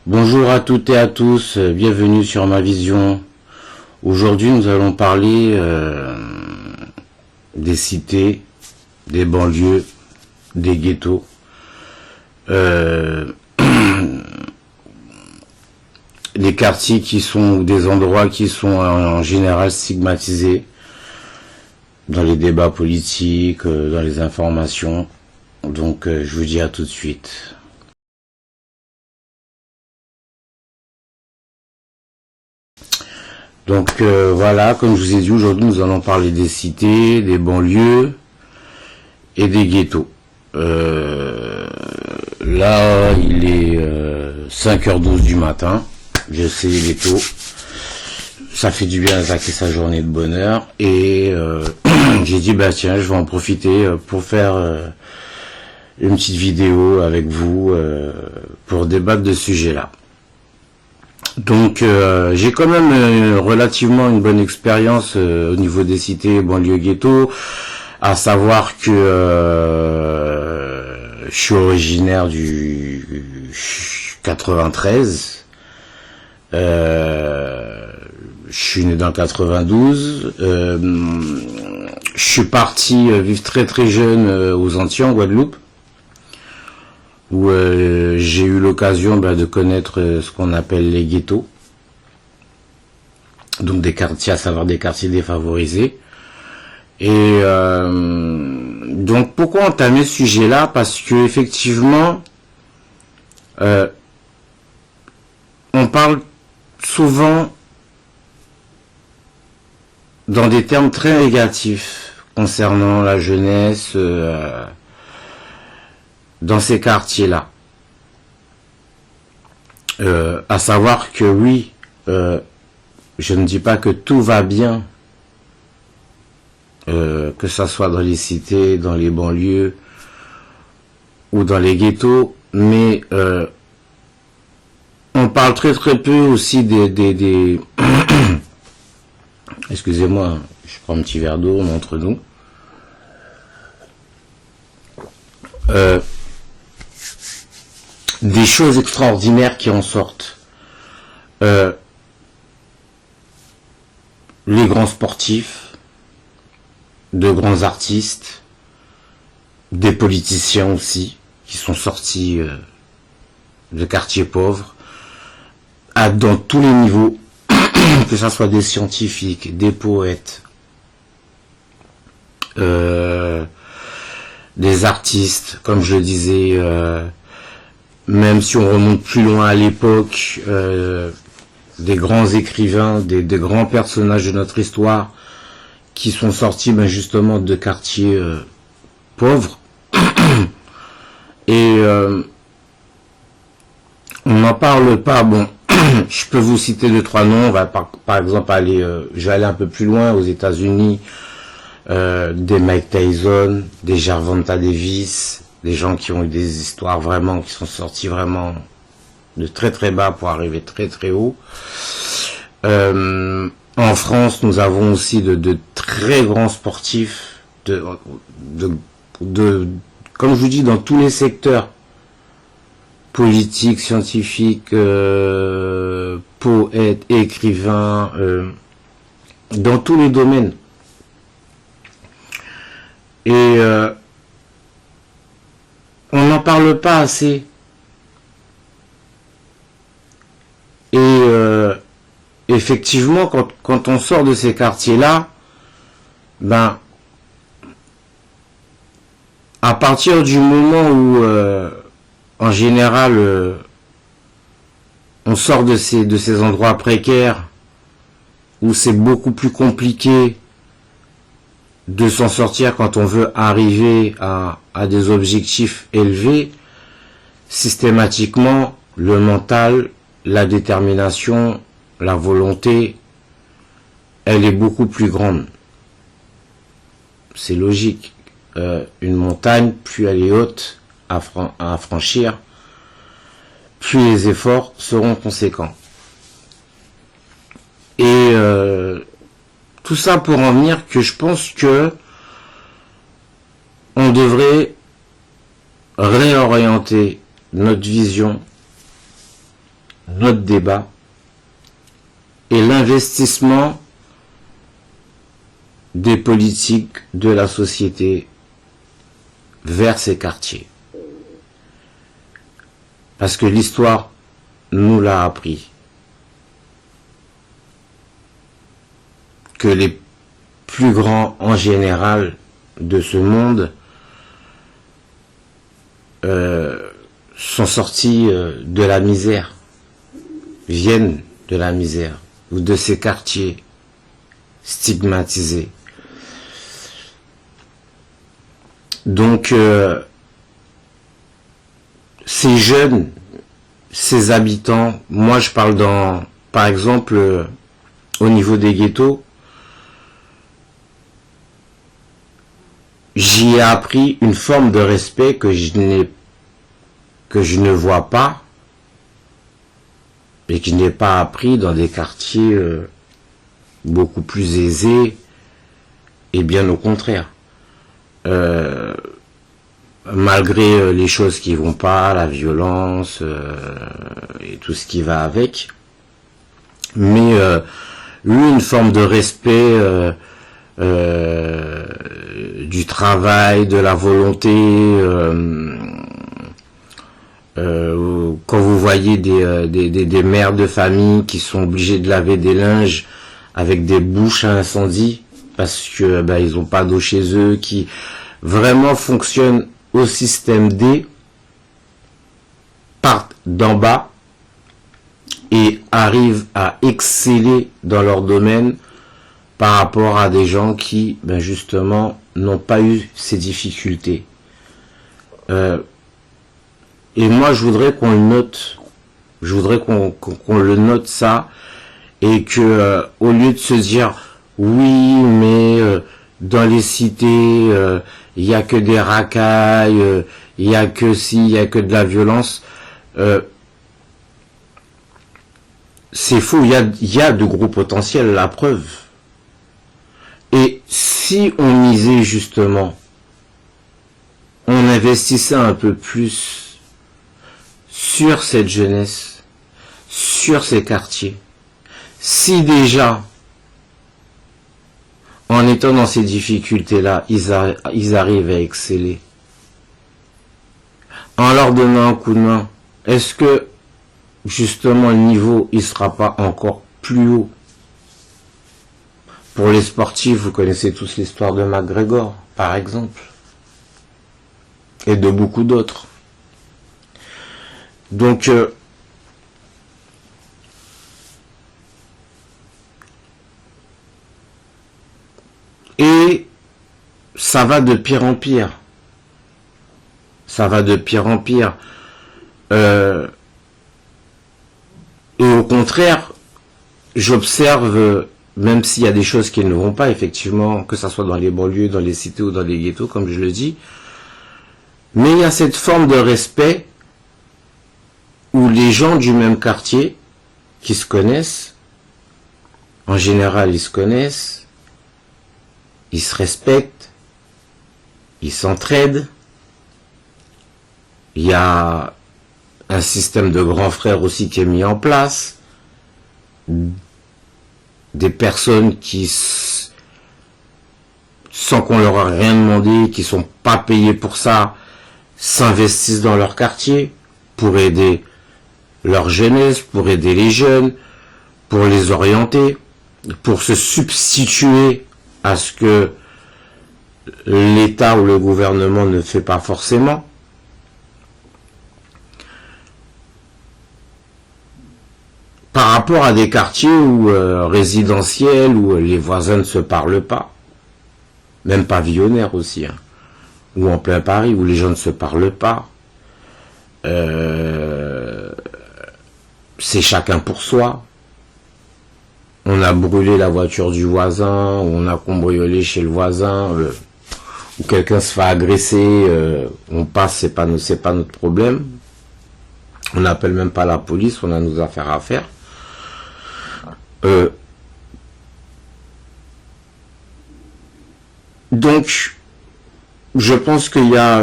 Bonjour à toutes et à tous, bienvenue sur ma vision. Aujourd'hui nous allons parler des cités, des banlieues, des ghettos, des quartiers qui sont, ou des endroits qui sont en général stigmatisés dans les débats politiques, dans les informations. Donc je vous dis à tout de suite. Donc voilà, comme je vous ai dit, aujourd'hui nous allons parler des cités, des banlieues et des ghettos. Là, il est 5h12 du matin, je sais, il est tôt, ça fait du bien d'attaquer sa journée de bonheur, et j'ai dit, bah tiens, je vais en profiter pour faire une petite vidéo avec vous pour débattre de ce sujet-là. Donc j'ai quand même relativement une bonne expérience au niveau des cités, banlieues, ghettos, à savoir que je suis originaire du 93, je suis né dans le 92, je suis parti vivre très très jeune aux Antilles, en Guadeloupe, où j'ai eu l'occasion de connaître ce qu'on appelle les ghettos, donc des quartiers, à savoir des quartiers défavorisés. Et donc pourquoi entamer ce sujet-là? Parce que effectivement, on parle souvent dans des termes très négatifs concernant la jeunesse dans ces quartiers-là. À savoir que oui, je ne dis pas que tout va bien, que ça soit dans les cités, dans les banlieues ou dans les ghettos, mais on parle très très peu aussi des excusez-moi, je prends un petit verre d'eau entre nous. Des choses extraordinaires qui en sortent. Les grands sportifs, de grands artistes, des politiciens aussi, qui sont sortis de quartiers pauvres, dans tous les niveaux, que ce soit des scientifiques, des poètes, des artistes, comme je le disais, même si on remonte plus loin à l'époque, des grands écrivains, des grands personnages de notre histoire qui sont sortis justement de quartiers pauvres. Et on n'en parle pas. Bon, je peux vous citer 2-3 noms. On va par exemple aller, je vais aller un peu plus loin aux États-Unis, des Mike Tyson, des Gervonta Davis, des gens qui ont eu des histoires vraiment, qui sont sortis vraiment de très très bas pour arriver très très haut. En France, nous avons aussi de très grands sportifs, comme je vous dis, dans tous les secteurs, politiques, scientifiques, poètes, écrivains, dans tous les domaines. Et on n'en parle pas assez. Et effectivement, quand on sort de ces quartiers-là, à partir du moment où, en général, on sort de ces endroits précaires, où c'est beaucoup plus compliqué de s'en sortir quand on veut arriver à des objectifs élevés, systématiquement, le mental, la détermination, la volonté, elle est beaucoup plus grande. C'est logique. Une montagne, plus elle est haute à franchir, plus les efforts seront conséquents. Et tout ça pour en venir que je pense que on devrait réorienter notre vision notre débat est l'investissement des politiques de la société vers ces quartiers. Parce que l'histoire nous l'a appris. Que les plus grands en général de ce monde sont sortis de la misère, viennent de la misère, ou de ces quartiers stigmatisés. Donc, ces jeunes, ces habitants, moi je parle par exemple, au niveau des ghettos, j'y ai appris une forme de respect que je ne vois pas et que je n'ai pas appris dans des quartiers beaucoup plus aisés, et bien au contraire. Malgré les choses qui vont pas, la violence et tout ce qui va avec, mais une forme de respect du travail, de la volonté. Quand vous voyez des mères de famille qui sont obligées de laver des linges avec des bouches à incendie parce que ils ont pas d'eau chez eux, qui vraiment fonctionnent au système D, partent d'en bas et arrivent à exceller dans leur domaine par rapport à des gens qui, justement, n'ont pas eu ces difficultés. Et moi, je voudrais qu'on le note. Je voudrais qu'on le note ça, et que au lieu de se dire oui, mais dans les cités, il y a que des racailles, il y a que ci, il y a que de la violence. C'est faux. Il y a de gros potentiels, la preuve. Et si on misait justement, on investissait un peu plus sur cette jeunesse, sur ces quartiers, si déjà, en étant dans ces difficultés-là, ils arrivent à exceller, en leur donnant un coup de main, est-ce que justement le niveau il sera pas encore plus haut? Pour les sportifs, vous connaissez tous l'histoire de McGregor, par exemple, et de beaucoup d'autres. Donc, et ça va de pire en pire. Ça va de pire en pire. Et au contraire, j'observe, même s'il y a des choses qui ne vont pas, effectivement, que ça soit dans les banlieues, dans les cités ou dans les ghettos, comme je le dis, mais il y a cette forme de respect où les gens du même quartier, qui se connaissent, en général ils se connaissent, ils se respectent, ils s'entraident, il y a un système de grands frères aussi qui est mis en place, des personnes qui, sans qu'on leur ait rien demandé, qui sont pas payées pour ça, s'investissent dans leur quartier pour aider leur jeunesse, pour aider les jeunes, pour les orienter, pour se substituer à ce que l'État ou le gouvernement ne fait pas forcément. Par rapport à des quartiers où résidentiels, où les voisins ne se parlent pas, même pavillonnaires aussi, ou en plein Paris, où les gens ne se parlent pas, c'est chacun pour soi. On a brûlé la voiture du voisin, ou on a cambriolé chez le voisin, ou quelqu'un se fait agresser, on passe, c'est pas notre problème. On n'appelle même pas la police, on a nos affaires à faire. Donc, je pense qu'il n'y a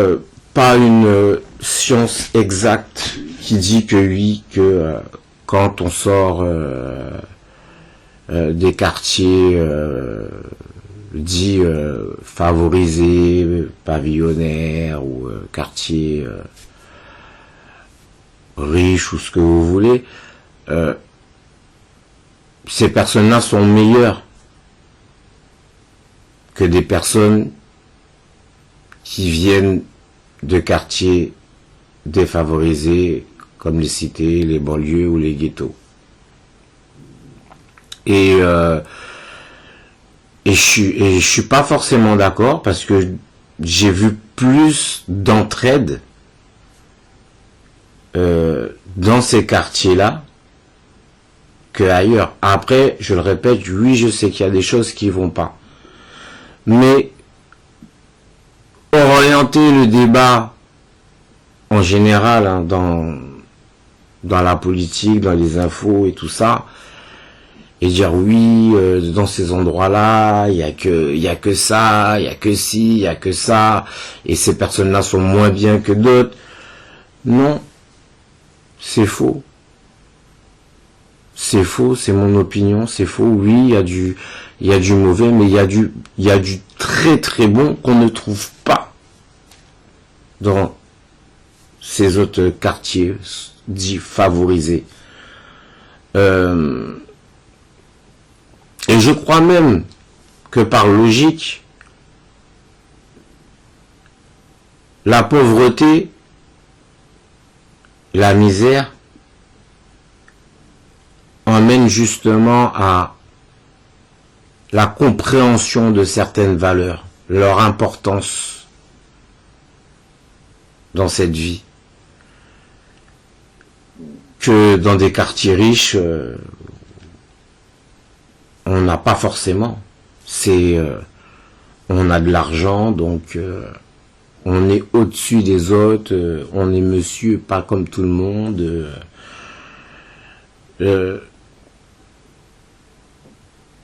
pas une science exacte qui dit que oui, que quand on sort des quartiers dits favorisés, pavillonnaires ou quartiers riches ou ce que vous voulez, ces personnes-là sont meilleures que des personnes qui viennent de quartiers défavorisés comme les cités, les banlieues ou les ghettos. Et je suis pas forcément d'accord parce que j'ai vu plus d'entraide dans ces quartiers-là que ailleurs. Après, je le répète, oui, je sais qu'il y a des choses qui vont pas. Mais orienter le débat en général hein, dans la politique, dans les infos et tout ça, et dire oui, dans ces endroits-là, il y a que ça, il y a que ci, il y a que ça, et ces personnes-là sont moins bien que d'autres. Non, c'est faux. C'est faux, c'est mon opinion, c'est faux. Oui, il y a du mauvais, mais il y a du très très bon qu'on ne trouve pas dans ces autres quartiers dits favorisés. Et je crois même que par logique, la pauvreté, la misère, emmène justement à la compréhension de certaines valeurs, leur importance dans cette vie. Que dans des quartiers riches, on n'a pas forcément. On a de l'argent, donc on est au-dessus des autres, on est monsieur, pas comme tout le monde.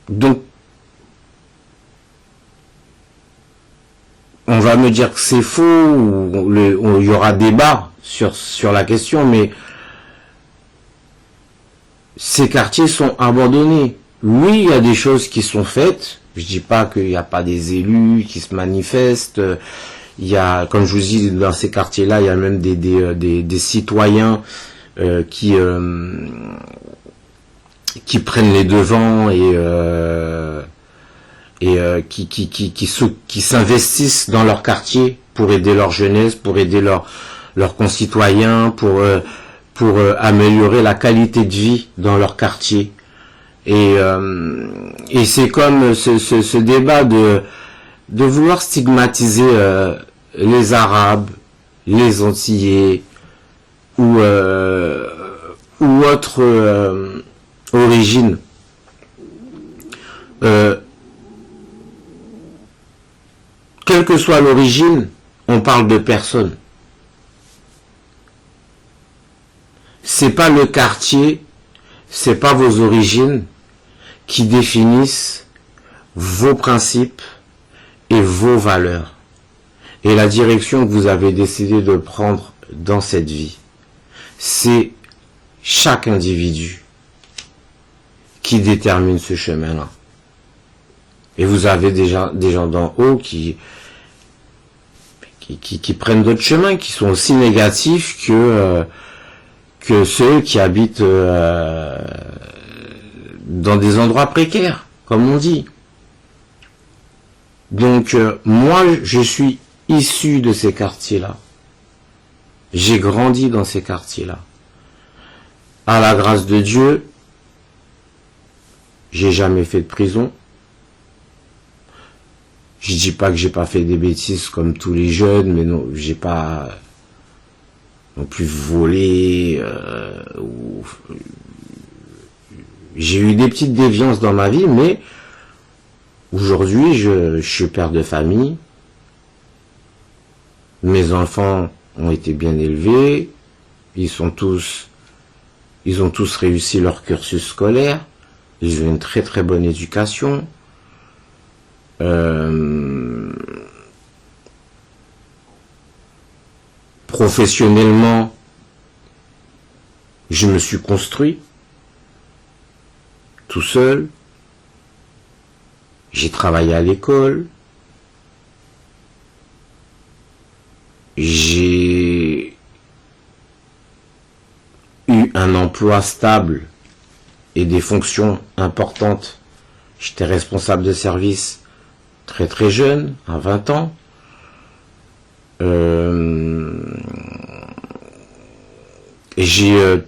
Donc, on va me dire que c'est faux, ou il y aura débat sur la question, mais ces quartiers sont abandonnés. Oui, il y a des choses qui sont faites. Je dis pas qu'il n'y a pas des élus qui se manifestent. Il y a, comme je vous dis, dans ces quartiers-là, il y a même des citoyens qui prennent les devants et qui s'investissent dans leur quartier pour aider leur jeunesse, pour aider leurs concitoyens, pour améliorer la qualité de vie dans leur quartier. Et c'est comme ce débat de vouloir stigmatiser les Arabes, les Antillais ou autres origines. Quelle que soit l'origine, on parle de personnes. C'est pas le quartier, c'est pas vos origines qui définissent vos principes et vos valeurs et la direction que vous avez décidé de prendre dans cette vie. C'est chaque individu qui détermine ce chemin-là. Et vous avez des gens d'en haut qui prennent d'autres chemins, qui sont aussi négatifs que ceux qui habitent dans des endroits précaires, comme on dit. Donc, moi, je suis issu de ces quartiers-là. J'ai grandi dans ces quartiers-là. À la grâce de Dieu, j'ai jamais fait de prison. Je dis pas que j'ai pas fait des bêtises comme tous les jeunes, mais non, j'ai pas non plus volé. J'ai eu des petites déviances dans ma vie, mais aujourd'hui, je suis père de famille. Mes enfants ont été bien élevés. Ils ont tous réussi leur cursus scolaire. Ils ont une très très bonne éducation. Professionnellement, je me suis construit. tout seul. J'ai travaillé à l'école. J'ai eu un emploi stable et des fonctions importantes. J'étais responsable de service très très jeune, à 20 ans. J'ai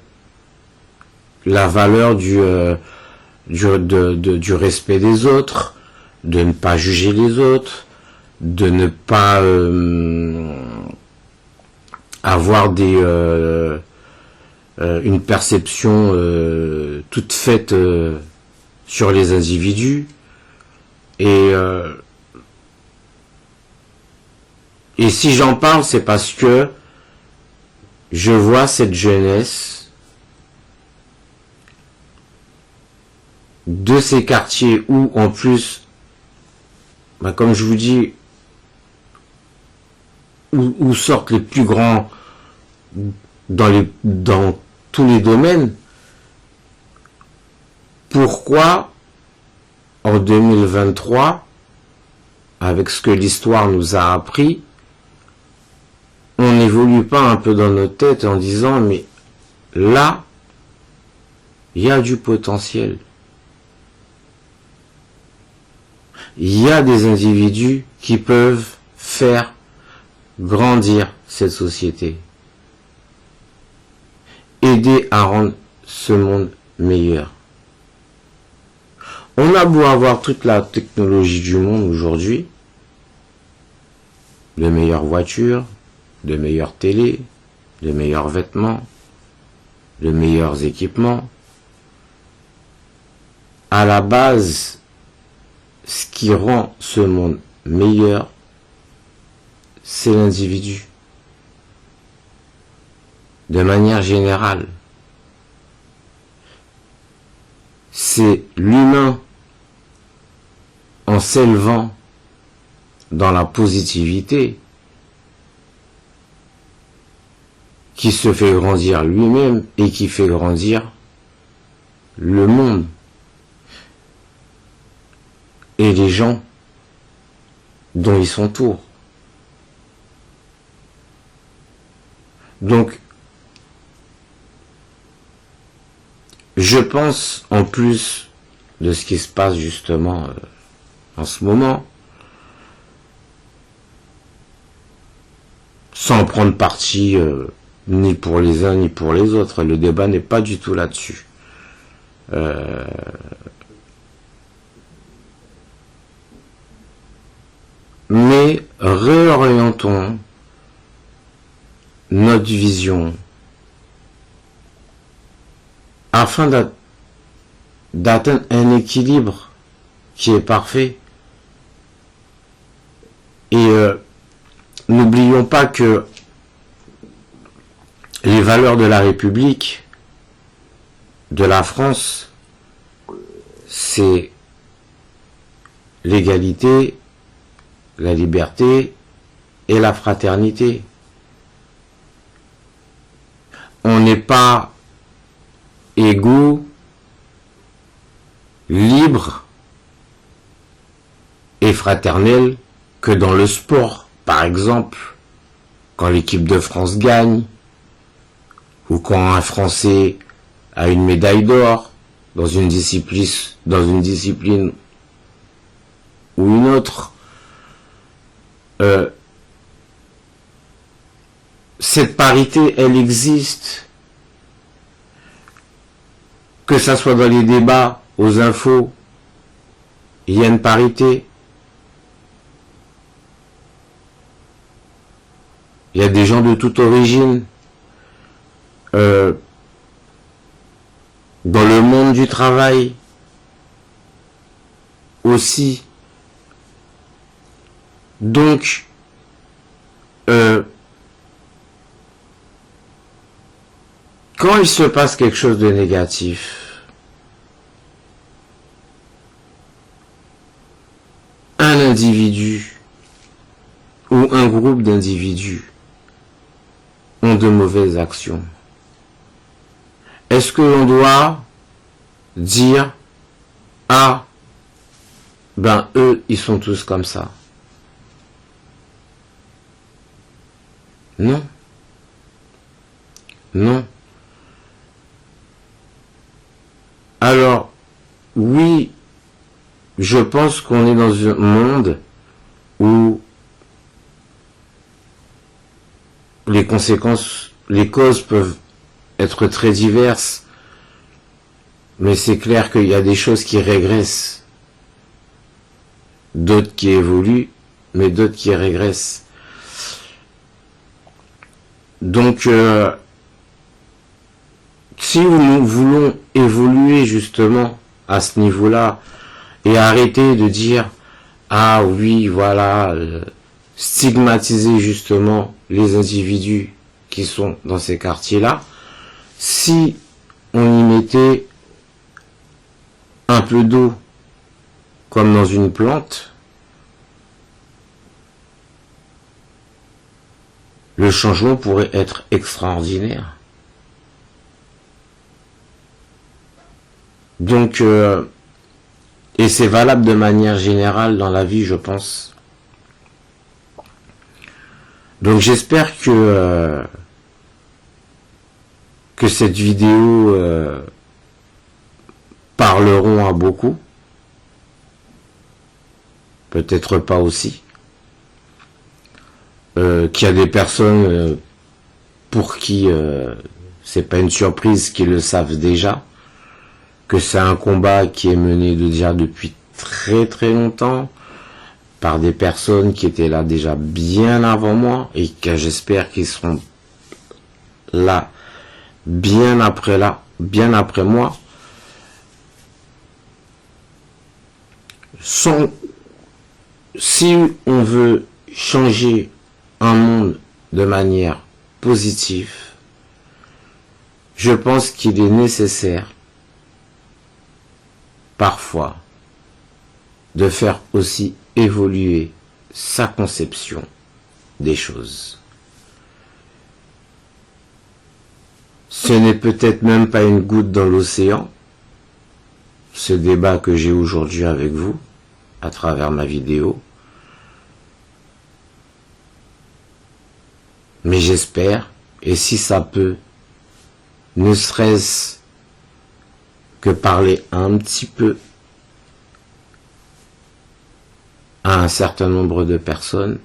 la valeur du respect des autres, de ne pas juger les autres, de ne pas avoir une perception toute faite sur les individus, et si j'en parle, c'est parce que je vois cette jeunesse de ces quartiers où, en plus, comme je vous dis, où sortent les plus grands dans tous les domaines. Pourquoi, en 2023, avec ce que l'histoire nous a appris, on n'évolue pas un peu dans notre tête en disant, mais là, il y a du potentiel. Il y a des individus qui peuvent faire grandir cette société. Aider à rendre ce monde meilleur. On a beau avoir toute la technologie du monde aujourd'hui, de meilleures voitures, de meilleures télés, de meilleurs vêtements, de meilleurs équipements. À la base, ce qui rend ce monde meilleur, c'est l'individu. De manière générale, c'est l'humain en s'élevant dans la positivité qui se fait grandir lui-même et qui fait grandir le monde et les gens dont il s'entoure. Donc, je pense, en plus de ce qui se passe justement en ce moment, sans prendre parti ni pour les uns ni pour les autres, le débat n'est pas du tout là-dessus. Mais réorientons notre vision afin d'atteindre un équilibre qui est parfait. Et n'oublions pas que les valeurs de la République, de la France, c'est l'égalité, la liberté et la fraternité. On n'est pas égaux, libres et fraternels que dans le sport. Par exemple, quand l'équipe de France gagne, ou quand un Français a une médaille d'or dans une discipline ou une autre. Cette parité, elle existe. Que ça soit dans les débats, aux infos, il y a une parité. Il y a des gens de toute origine. Dans le monde du travail aussi. Donc, quand il se passe quelque chose de négatif, un individu ou un groupe d'individus ont de mauvaises actions, est-ce que l'on doit dire ah, ben eux, ils sont tous comme ça. Non. Non. Alors, oui, je pense qu'on est dans un monde où les conséquences, les causes peuvent être très diverses, mais c'est clair qu'il y a des choses qui régressent, d'autres qui évoluent, mais d'autres qui régressent. Donc, si nous voulons évoluer justement à ce niveau-là et arrêter de dire ah oui voilà stigmatiser justement les individus qui sont dans ces quartiers-là, si on y mettait un peu d'eau comme dans une plante, le changement pourrait être extraordinaire. Donc, et c'est valable de manière générale dans la vie, je pense. Donc j'espère que cette vidéo parleront à beaucoup. Peut-être pas aussi. Qu'il y a des personnes pour qui c'est pas une surprise, qui le savent déjà, que c'est un combat qui est mené déjà depuis très très longtemps par des personnes qui étaient là déjà bien avant moi et que j'espère qu'ils seront là bien après moi. Si on veut changer un monde de manière positive, je pense qu'il est nécessaire parfois de faire aussi évoluer sa conception des choses. Ce n'est peut-être même pas une goutte dans l'océan, ce débat que j'ai aujourd'hui avec vous, à travers ma vidéo. Mais j'espère, et si ça peut, ne serait-ce que parler un petit peu à un certain nombre de personnes,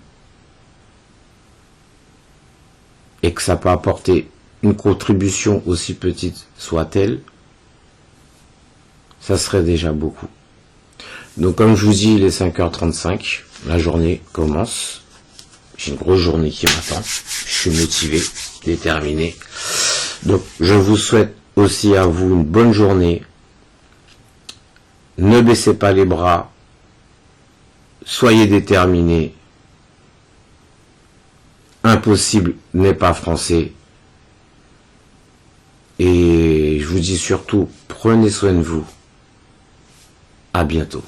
et que ça peut apporter une contribution aussi petite soit-elle, ça serait déjà beaucoup. Donc comme je vous dis, il est 5h35, la journée commence, j'ai une grosse journée qui m'attend, je suis motivé, déterminé. Donc je vous souhaite aussi à vous une bonne journée, ne baissez pas les bras, soyez déterminés, impossible n'est pas français, et je vous dis surtout, prenez soin de vous, à bientôt.